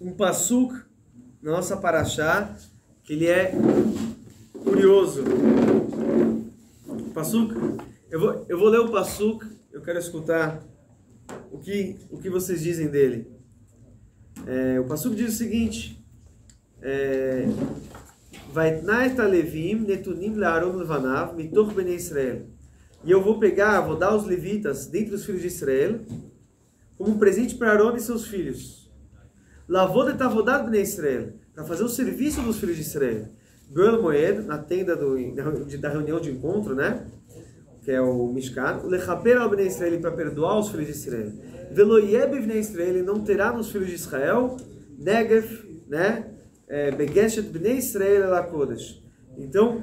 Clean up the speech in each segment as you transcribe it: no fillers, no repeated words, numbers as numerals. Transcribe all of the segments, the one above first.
um pasuk na nossa paraxá, que ele é curioso. Pasuk, eu vou ler o pasuk, eu quero escutar o que vocês dizem dele. O pasuk diz o seguinte: Vaitnai talevim netunim le'aron levanav mitoch bnei Israel. E eu vou dar os levitas dentre os filhos de Israel como um presente para Arão e seus filhos. Lavod et avodat bnei Israel, para fazer o serviço dos filhos de Israel. Be'ol moed, na tenda da reunião de encontro, né? Que é o Mishkan. Lechaper al bnei Israel, para perdoar os filhos de Israel. Veloyeb bnei Israel, não terá nos filhos de Israel Negev, né? Begeshet bnei Israel ela kodesh. Então,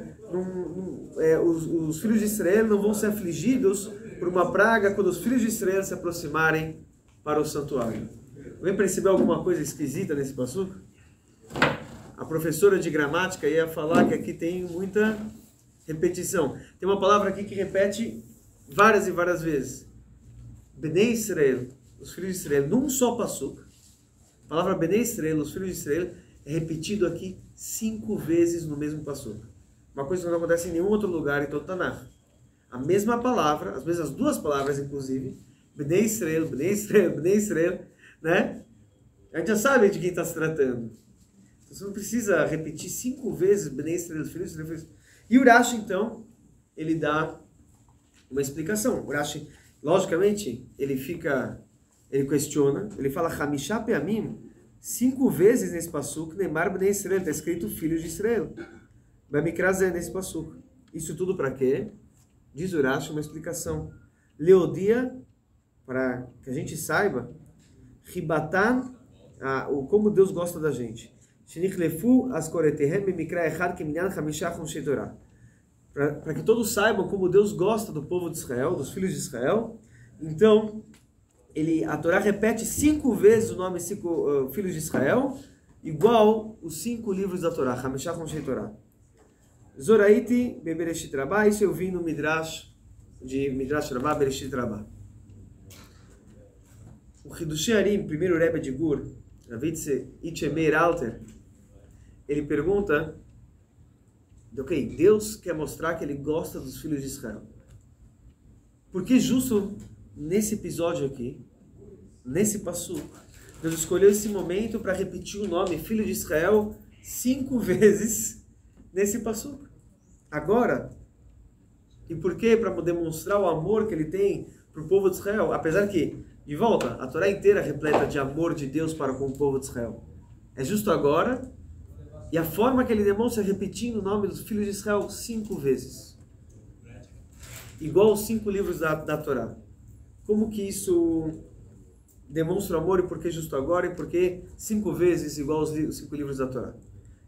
os filhos de Israel não vão ser afligidos por uma praga quando os filhos de Israel se aproximarem para o santuário. Vem perceber alguma coisa esquisita nesse passuco? A professora de gramática ia falar que aqui tem muita repetição. Tem uma palavra aqui que repete várias e várias vezes. Bnei Israel, os filhos de Israel, num só passuco. A palavra Bnei Israel, os filhos de Israel, é repetido aqui 5 vezes no mesmo passuco. Uma coisa que não acontece em nenhum outro lugar em todo o Tanakh. A mesma palavra, as mesmas duas palavras, inclusive, Bnei Israel, Bnei Israel, Bnei Israel, né? A gente já sabe de quem está se tratando. Então, você não precisa repetir 5 vezes Bnei Israel, filhos de Israel. E o Rashi, então, ele dá uma explicação. O Rashi, logicamente, ele questiona, ele fala Hamishá Peamim, 5 vezes nesse passuco, Neymar Bnei Israel, está escrito filhos de Israel. Bamikrazé nesse passuco. Isso tudo para quê? Diz o Rashi uma explicação. Leodia, para que a gente saiba, Ribatan, como Deus gosta da gente. Para que todos saibam como Deus gosta do povo de Israel, dos filhos de Israel. Então, a Torá repete 5 vezes o nome 5 filhos de Israel, igual os 5 livros da Torá, Hamishah Chomshei Torá. Zoraiti Bereshit Rabá, isso eu vi no Midrash Rabá, Bereshit Rabá. O Hidushei Harim, primeiro Rebbe de Gur, Ravitze Itchemeir Alter, ele pergunta, ok, Deus quer mostrar que ele gosta dos filhos de Israel. Por que justo nesse episódio aqui, nesse passuco, Deus escolheu esse momento para repetir o nome filho de Israel 5 vezes nesse passuco? Agora, e por quê? Para demonstrar o amor que ele tem para o povo de Israel. Apesar que, de volta, a Torá inteira é repleta de amor de Deus para com o povo de Israel. É justo agora, e a forma que ele demonstra é repetindo o nome dos filhos de Israel 5 vezes. Igual os 5 livros da Torá. Como que isso demonstra o amor e por que justo agora? E por que 5 vezes igual os 5 livros da Torá?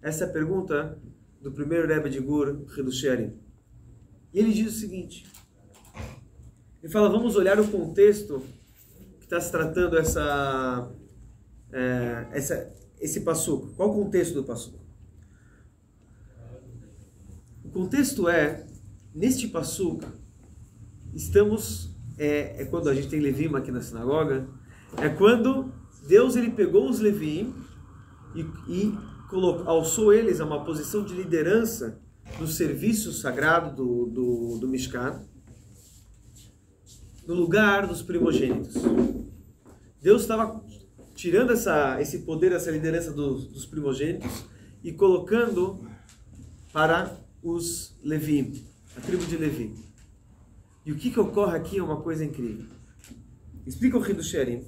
Essa é a pergunta do primeiro Rebbe de Gur, Hidushei Harim. E ele diz o seguinte, ele fala, vamos olhar o contexto que está se tratando esse passuco. Qual o contexto do passuco? O contexto neste passuco, estamos, quando a gente tem Levim aqui na sinagoga, é quando Deus ele pegou os Levim e alçou eles a uma posição de liderança no serviço sagrado do Mishkan, no lugar dos primogênitos. Deus estava tirando esse poder, essa liderança dos primogênitos e colocando para os Levim, a tribo de Levi. E o que ocorre aqui é uma coisa incrível. Explica o Hidushei Harim.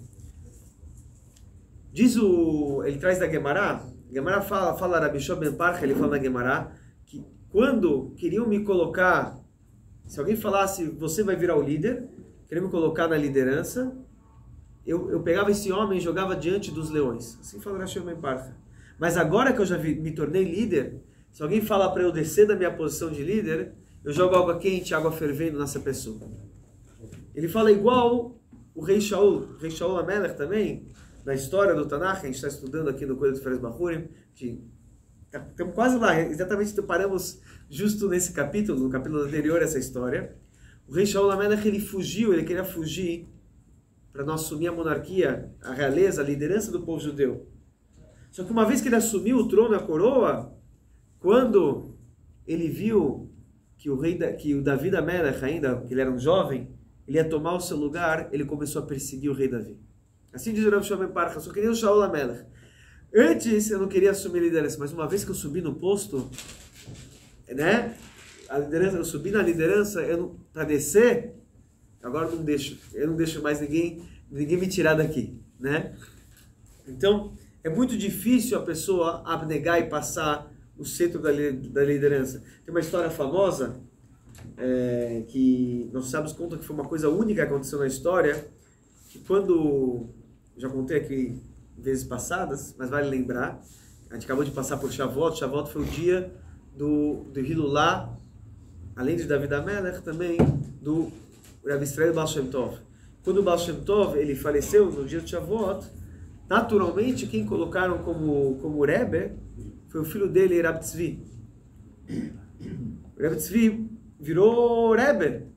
Ele traz da Gemara. A Gemara fala Rabi Shua ben Parcha, ele fala na Gemara que quando queriam me colocar, se alguém falasse, você vai virar o líder, queriam me colocar na liderança, eu pegava esse homem e jogava diante dos leões. Assim fala Rabi Shua ben Parcha. Mas agora que eu já me tornei líder, se alguém falar para eu descer da minha posição de líder, eu jogo água quente, água fervendo nessa pessoa. Ele fala igual o rei Shaul HaMelech também, na história do Tanakh, a gente está estudando aqui no Kodesh Feres Bahurim, estamos quase lá, exatamente paramos justo nesse capítulo, no capítulo anterior a essa história. O rei Shaul HaMelech, ele queria fugir para não assumir a monarquia, a realeza, a liderança do povo judeu. Só que uma vez que ele assumiu o trono, a coroa, quando ele viu que o Davi Amelech, ainda que ele era um jovem, ele ia tomar o seu lugar, ele começou a perseguir o rei Davi. Assim diz o Rav Shlomo Parcha, só queria o Shaul Amelech. Antes eu não queria assumir a liderança, mas uma vez que eu subi no posto, né? A liderança, eu subi na liderança, para descer, agora eu não deixo mais ninguém me tirar daqui, né? Então, é muito difícil a pessoa abnegar e passar o centro da liderança. Tem uma história famosa, que nossos sábios contam que foi uma coisa única que aconteceu na história, que quando, já contei aqui vezes passadas, mas vale lembrar, a gente acabou de passar por Shavuot. Shavuot foi o dia do Hilulá, além de Davi Amelech, também do Rav Israel Baal Shem Tov. Quando o Baal Shem Tov ele faleceu no dia de Shavuot, naturalmente quem colocaram como Rebbe foi o filho dele, Rav Tzvi. Rav Tzvi virou Rebbe.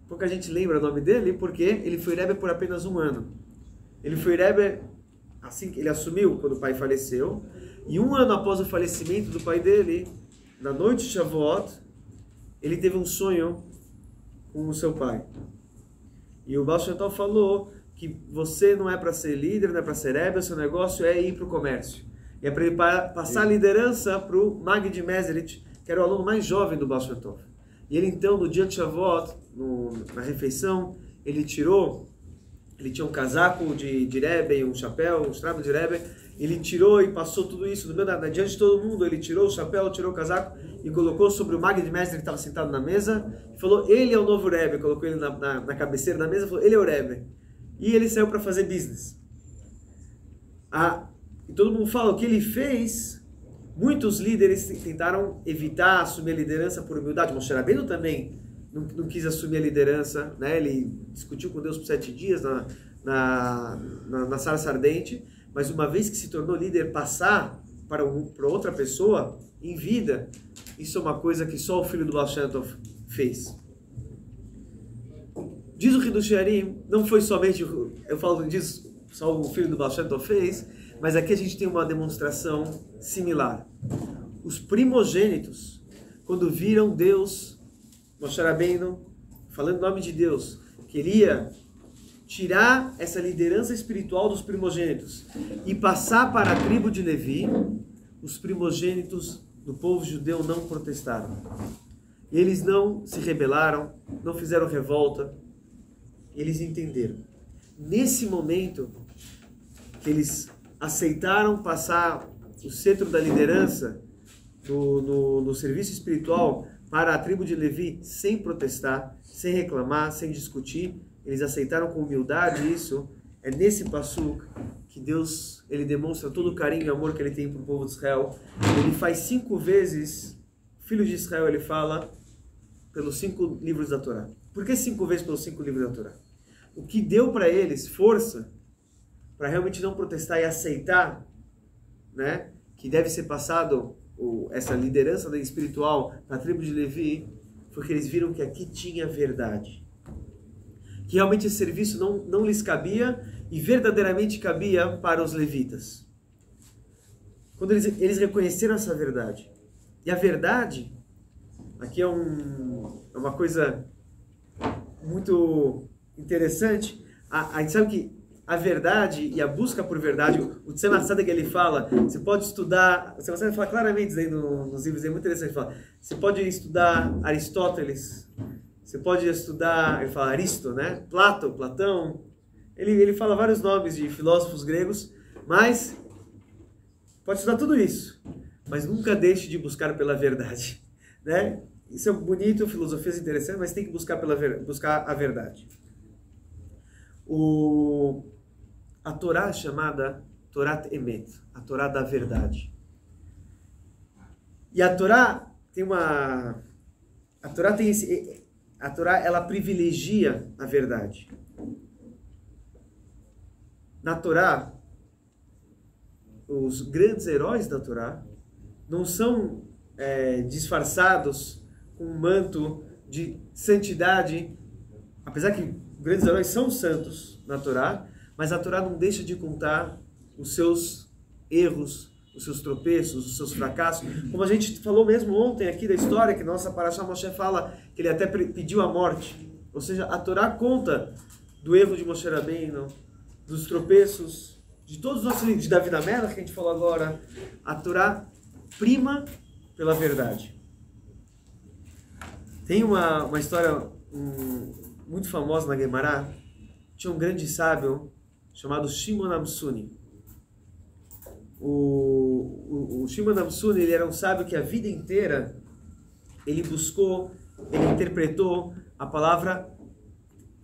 Pouca gente lembra o nome dele, porque ele foi Rebbe por apenas um ano. Ele foi Rebbe assim que ele assumiu, quando o pai faleceu, e um ano após o falecimento do pai dele, na noite de Shavuot, ele teve um sonho com o seu pai. E o Baal Shem Tov falou que você não é para ser líder, não é para ser Rebbe, o seu negócio é ir para o comércio. E é para ele passar a liderança para o Magid Mezerich, que era o aluno mais jovem do Baal Shem Tov. E ele então, no dia de Shavuot, na refeição, ele tinha um casaco de Rebbe, um chapéu, um strabo de Rebbe, ele tirou e passou tudo isso diante de todo mundo, ele tirou o chapéu, tirou o casaco e colocou sobre o Magid Mezerich que estava sentado na mesa, e falou, ele é o novo Rebbe, colocou ele na cabeceira da mesa, falou, ele é o Rebbe. E ele saiu para fazer business. E todo mundo fala o que ele fez. Muitos líderes tentaram evitar assumir a liderança por humildade. Moshe Rabbeinu também não quis assumir a liderança, né? Ele discutiu com Deus por 7 dias na sarça ardente, mas uma vez que se tornou líder, passar para outra pessoa em vida, isso é uma coisa que só o filho do Baal Shem Tov fez. Diz o Hidush Yarim, não foi somente, eu falo disso, só o filho do Baal Shem Tov fez, mas aqui a gente tem uma demonstração similar. Os primogênitos, quando viram Deus, Moshe Rabbeinu, falando em nome de Deus, queria tirar essa liderança espiritual dos primogênitos e passar para a tribo de Levi, os primogênitos do povo judeu não protestaram. Eles não se rebelaram, não fizeram revolta, eles entenderam. Nesse momento que eles aceitaram passar o cetro da liderança no serviço espiritual para a tribo de Levi sem protestar, sem reclamar, sem discutir, eles aceitaram com humildade isso. É nesse passuk que Deus ele demonstra todo o carinho e amor que ele tem para o povo de Israel. Ele faz 5 vezes, filho de Israel, ele fala pelos 5 livros da Torá. Por que 5 vezes pelos 5 livros da Torá? O que deu para eles força para realmente não protestar e aceitar, né, que deve ser passado essa liderança espiritual na tribo de Levi, foi que eles viram que aqui tinha verdade. Que realmente esse serviço não lhes cabia e verdadeiramente cabia para os levitas. Quando eles reconheceram essa verdade. E a verdade, aqui é uma coisa muito interessante. A gente sabe que a verdade e a busca por verdade, o Tzemach Tzedek ele fala, você pode estudar, o Tzemach Tzedek fala claramente aí nos livros, é muito interessante, fala, você pode estudar Aristóteles, você pode estudar, ele fala Aristo, né? Platão, ele fala vários nomes de filósofos gregos, mas pode estudar tudo isso, mas nunca deixe de buscar pela verdade, né? Isso é bonito, filosofias interessantes, mas tem que buscar a verdade. A Torá é chamada Torat Emet, a Torá da verdade. E a Torá ela privilegia a verdade. Na Torá, os grandes heróis da Torá não são disfarçados com um manto de santidade, apesar que grandes heróis são santos na Torá, mas a Torá não deixa de contar os seus erros, os seus tropeços, os seus fracassos. Como a gente falou mesmo ontem aqui da história, que nossa Parashá Moshe fala que ele até pediu a morte. Ou seja, a Torá conta do erro de Moshe Rabbeinu, dos tropeços, de todos os nossos livros, de David Amelach, que a gente falou agora. A Torá prima pela verdade. Tem uma história muito famosa na Gemara. Tinha um grande sábio chamado Shimon Amsuni. O Shimon Amsuni, ele era um sábio que a vida inteira ele buscou, ele interpretou a palavra,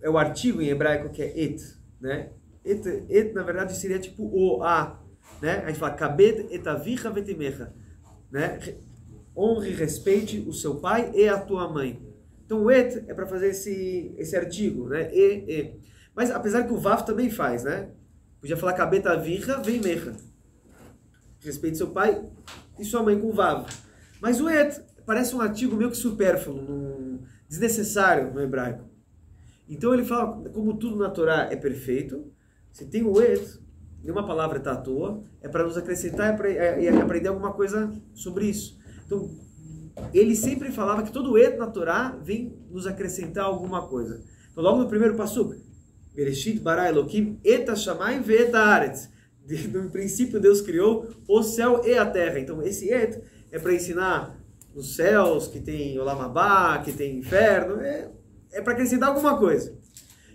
é o artigo em hebraico que é et, né? Et na verdade seria tipo o, a, né? A gente fala kabed et avicha vetimecha, né? Honre e respeite o seu pai e a tua mãe. Então o et é para fazer esse artigo, né? E. Mas apesar que o vav também faz, né? Podia falar kabed avicha veimecha. Respeite seu pai e sua mãe com o vav. Mas o et parece um artigo meio que supérfluo, desnecessário no hebraico. Então ele fala, como tudo na Torá é perfeito, se tem o et, nenhuma palavra está à toa, é para nos acrescentar e aprender alguma coisa sobre isso. Então, ele sempre falava que todo et na Torá vem nos acrescentar alguma coisa. Então, logo no primeiro passuk, Bereshit bara Elokim et hashamayim ve'et haaretz. No princípio, Deus criou o céu e a terra. Então, esse et é para ensinar os céus, que tem Olam Haba, que tem inferno, é para acrescentar alguma coisa.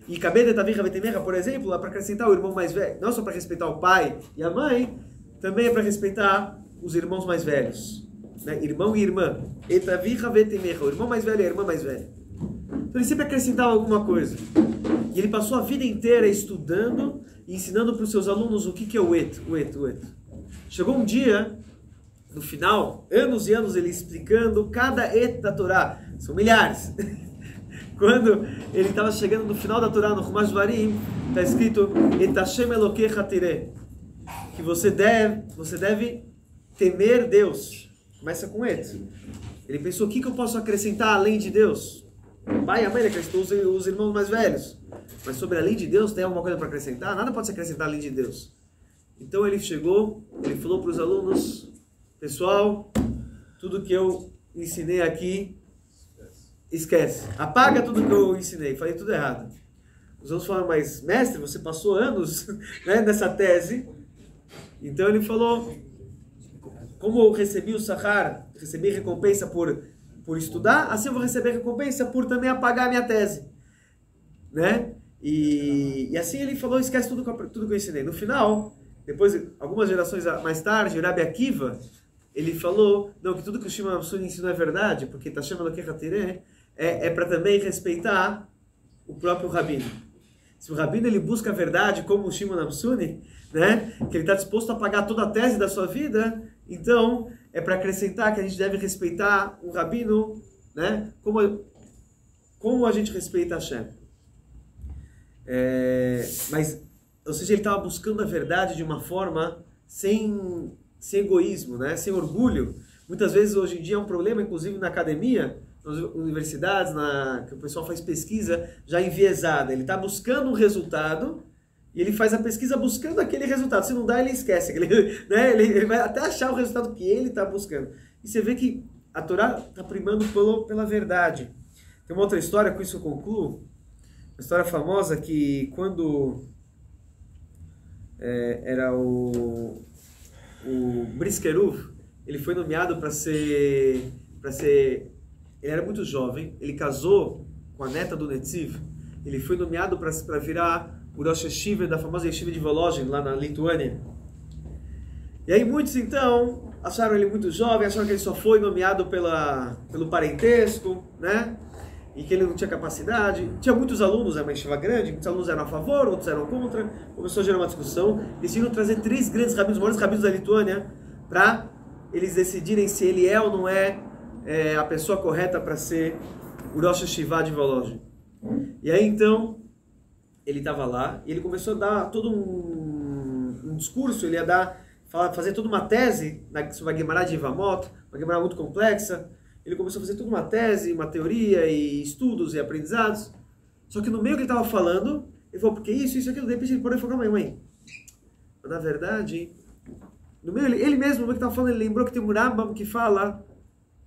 E Kabed et avicha vetimecha, por exemplo, é para acrescentar o irmão mais velho. Não só para respeitar o pai e a mãe, também é para respeitar os irmãos mais velhos. Né? Irmão e irmã. Et avicha vetimecha, o irmão mais velho e a irmã mais velha. Então, ele sempre acrescentava alguma coisa. E ele passou a vida inteira estudando e ensinando para os seus alunos o que é o et. Chegou um dia, no final, anos e anos ele explicando cada et da Torá. São milhares. Quando ele estava chegando no final da Torá, no Chumash Dvarim, está escrito Et Hashem Elokecha Tireh, que você deve temer Deus. Começa com et. Ele pensou, o que eu posso acrescentar além de Deus? O pai e a mãe acrescentou os irmãos mais velhos. Mas sobre além de Deus, tem alguma coisa para acrescentar? Nada pode se acrescentar além de Deus. Então ele chegou, ele falou para os alunos, pessoal, tudo que eu ensinei aqui, esquece. Apaga tudo que eu ensinei, falei tudo errado. Os alunos falaram, mas mestre, você passou anos né, nessa tese. Então ele falou, como eu recebi o sahar, recebi recompensa por estudar, assim eu vou receber recompensa por também apagar a minha tese. Né? E assim ele falou, esquece tudo que eu ensinei. No final, depois, algumas gerações mais tarde, o Rabbi Akiva, ele falou, não, que tudo que o Shimon Amsuni ensinou é verdade, porque Tashem Elokecha Tireh é para também respeitar o próprio Rabino. Se o Rabino ele busca a verdade como o Shimon Amsuni, né, que ele está disposto a pagar toda a tese da sua vida, então é para acrescentar que a gente deve respeitar o Rabino, né, como a gente respeita Hashem. Mas, ou seja, ele estava buscando a verdade de uma forma sem egoísmo, né? Sem orgulho. Muitas vezes hoje em dia é um problema, inclusive na academia, nas universidades, que o pessoal faz pesquisa já enviesada. Ele está buscando um resultado e ele faz a pesquisa buscando aquele resultado. Se não dá, ele esquece. Né? Ele vai até achar o resultado que ele está buscando. E você vê que a Torá está primando pela verdade. Tem uma outra história, com isso eu concluo. Uma história famosa que quando era o Briskeruv, ele foi nomeado para ser... Ele era muito jovem, ele casou com a neta do Netziv, ele foi nomeado para virar o Rosh Yeshiva da famosa Yeshiva de Volozhin, lá na Lituânia. E aí muitos então acharam ele muito jovem, acharam que ele só foi nomeado pelo parentesco, né? E que ele não tinha capacidade. Tinha muitos alunos, era uma yeshiva grande, muitos alunos eram a favor, outros eram contra. Começou a gerar uma discussão. Decidiram trazer 3 grandes rabinos, os maiores rabinos da Lituânia, para eles decidirem se ele é ou não é a pessoa correta para ser o Rosh Yeshiva de Volozhin. E aí então, ele estava lá e ele começou a dar todo um discurso, ele ia fazer toda uma tese sobre a Gemara de Ivamot, uma Gemara muito complexa. Ele começou a fazer toda uma tese, uma teoria e estudos e aprendizados. Só que no meio que ele estava falando, ele falou, porque isso, aquilo, de repente ele parou e falou, mãe. Mas, na verdade, no meio, ele mesmo, no meio que estava falando, ele lembrou que tem um Rambam que fala,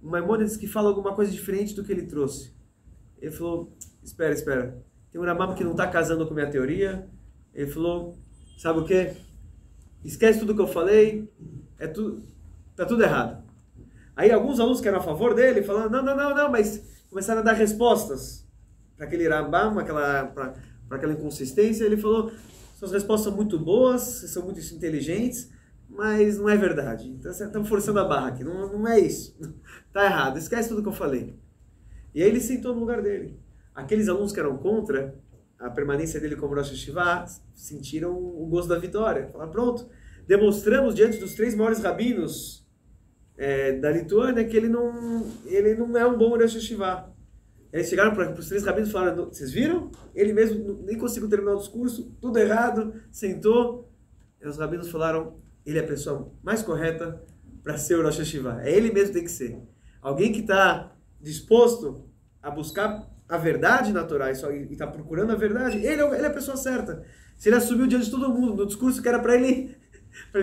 um Maimônides que fala alguma coisa diferente do que ele trouxe. Ele falou, espera. Tem um Rambam que não está casando com a minha teoria. Ele falou, sabe o quê? Esquece tudo que eu falei, tá tudo errado. Aí alguns alunos que eram a favor dele falaram, não, mas começaram a dar respostas para aquele Rambam, para aquela inconsistência. Ele falou, suas respostas são muito boas, são muito inteligentes, mas não é verdade. Então estamos forçando a barra aqui, não é isso. Tá errado, esquece tudo que eu falei. E aí ele sentou no lugar dele. Aqueles alunos que eram contra a permanência dele como Rosh Yeshiva sentiram o gosto da vitória. Falaram, pronto, demonstramos diante dos 3 maiores rabinos da Lituânia que ele não é um bom Rosh Yeshiva. Eles chegaram para os 3 rabinos e falaram, vocês viram? Ele mesmo nem conseguiu terminar o discurso, tudo errado, sentou. E os rabinos falaram, ele é a pessoa mais correta para ser o Rosh Yeshiva. É ele mesmo que tem que ser. Alguém que está disposto a buscar a verdade na Torá e está procurando a verdade, ele é a pessoa certa. Se ele assumiu diante de todo mundo, no discurso que era para ele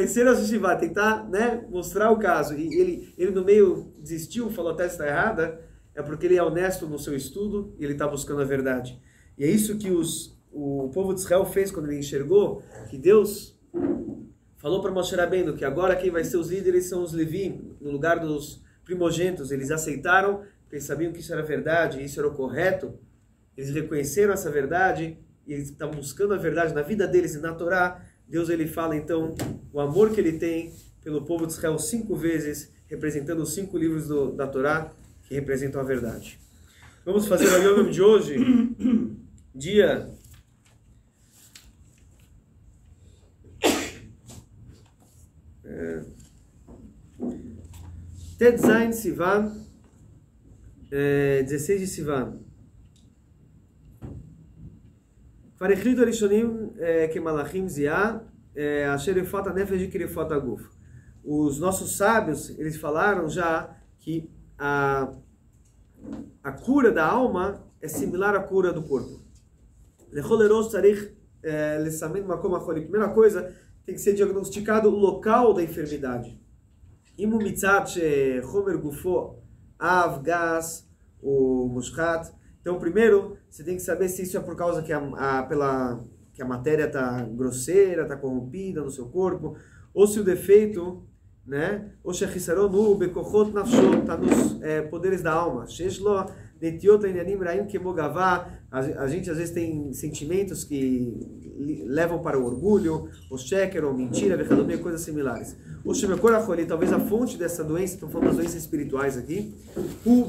ser Rosh Yeshiva, tentar, né, mostrar o caso, e ele no meio desistiu, falou a tese está errada, é porque ele é honesto no seu estudo e ele está buscando a verdade. E é isso que o povo de Israel fez quando ele enxergou que Deus falou para Moshe Rabbeinu que agora quem vai ser os líderes são os Levim, no lugar dos primogênitos. Eles aceitaram, porque eles sabiam que isso era verdade, isso era o correto. Eles reconheceram essa verdade e eles estavam buscando a verdade na vida deles e na Torá. Deus ele fala então o amor que ele tem pelo povo de Israel 5 vezes, representando os 5 livros da Torá que representam a verdade. Vamos fazer o Yom de hoje, dia Tet Zayin Sivan, 16 de Sivan. כבר החליטו הראשונים כמלאכים זיעה, אשר יפות הנפש כרפות הגוף. Os nossos sábios, eles falaram já que a cura da alma é similar à cura do corpo. Primeira coisa, tem que ser diagnosticado o local da enfermidade. Então, primeiro, você tem que saber se isso é por causa que a matéria está grosseira, está corrompida no seu corpo, ou se o defeito, né? Ou se está nos poderes da alma. A gente às vezes tem sentimentos que levam para o orgulho, o sheker, ou mentira, coisas similares. O shemekoracholi, talvez a fonte dessa doença, estamos falando das doenças espirituais aqui, o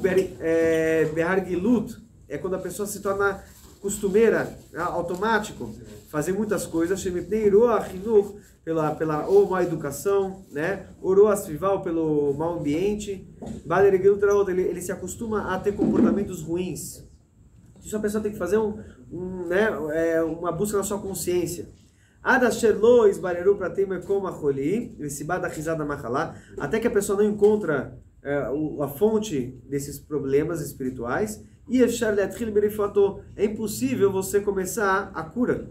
behargilut, é quando a pessoa se torna costumeira, automático, fazer muitas coisas, pela ou má educação, né? Pelo mau ambiente, ele se acostuma a ter comportamentos ruins. Isso a pessoa tem que fazer uma busca na sua consciência. Até que a pessoa não encontra a fonte desses problemas espirituais, e é impossível você começar a cura.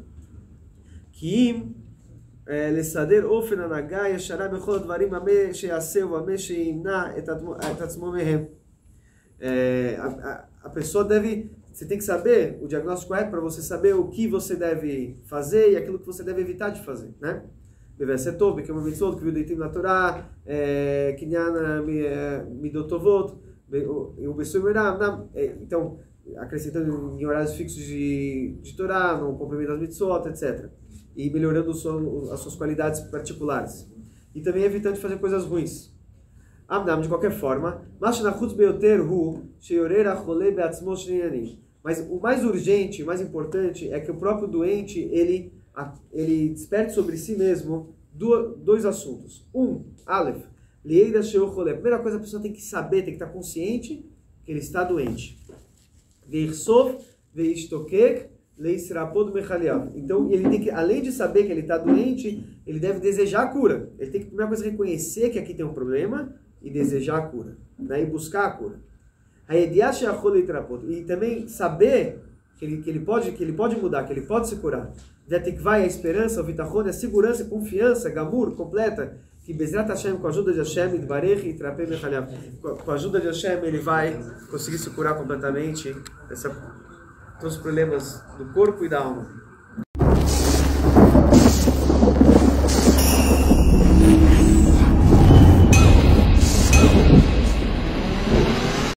לסדר אופן הנהגה ישרה בכל הדברים המה שיעשה והמה שימנע את עצמו מהם. A pessoa você tem que saber o diagnóstico correto para você saber o que você deve fazer e aquilo que você deve evitar de fazer, né? Deve ser top, que é uma mitzvot, que viu deitinho na Torá, kinyan midotovot, o besumeram, então acrescentando em horários fixos de Torá, no cumprimento das mitzvot, etc. E melhorando as suas qualidades particulares. E também evitando de fazer coisas ruins. De qualquer forma, mas o mais urgente, o mais importante é que o próprio doente ele desperte sobre si mesmo 2 assuntos. Aleph, a primeira coisa a pessoa tem que saber, tem que estar consciente que ele está doente. Então, ele tem que, além de saber que ele está doente, ele deve desejar a cura. Ele tem que, primeira coisa, reconhecer que aqui tem um problema e desejar a cura, né? E buscar a cura. E também saber que ele pode mudar, que ele pode se curar. Vetikvai, a esperança, o vitachon, a segurança, a confiança, gamur, completa, que Bezrat Hashem, com a ajuda de Hashem, Idvarech e Trapem Mechalav, com a ajuda de Hashem, ele vai conseguir se curar completamente todos os problemas do corpo e da alma.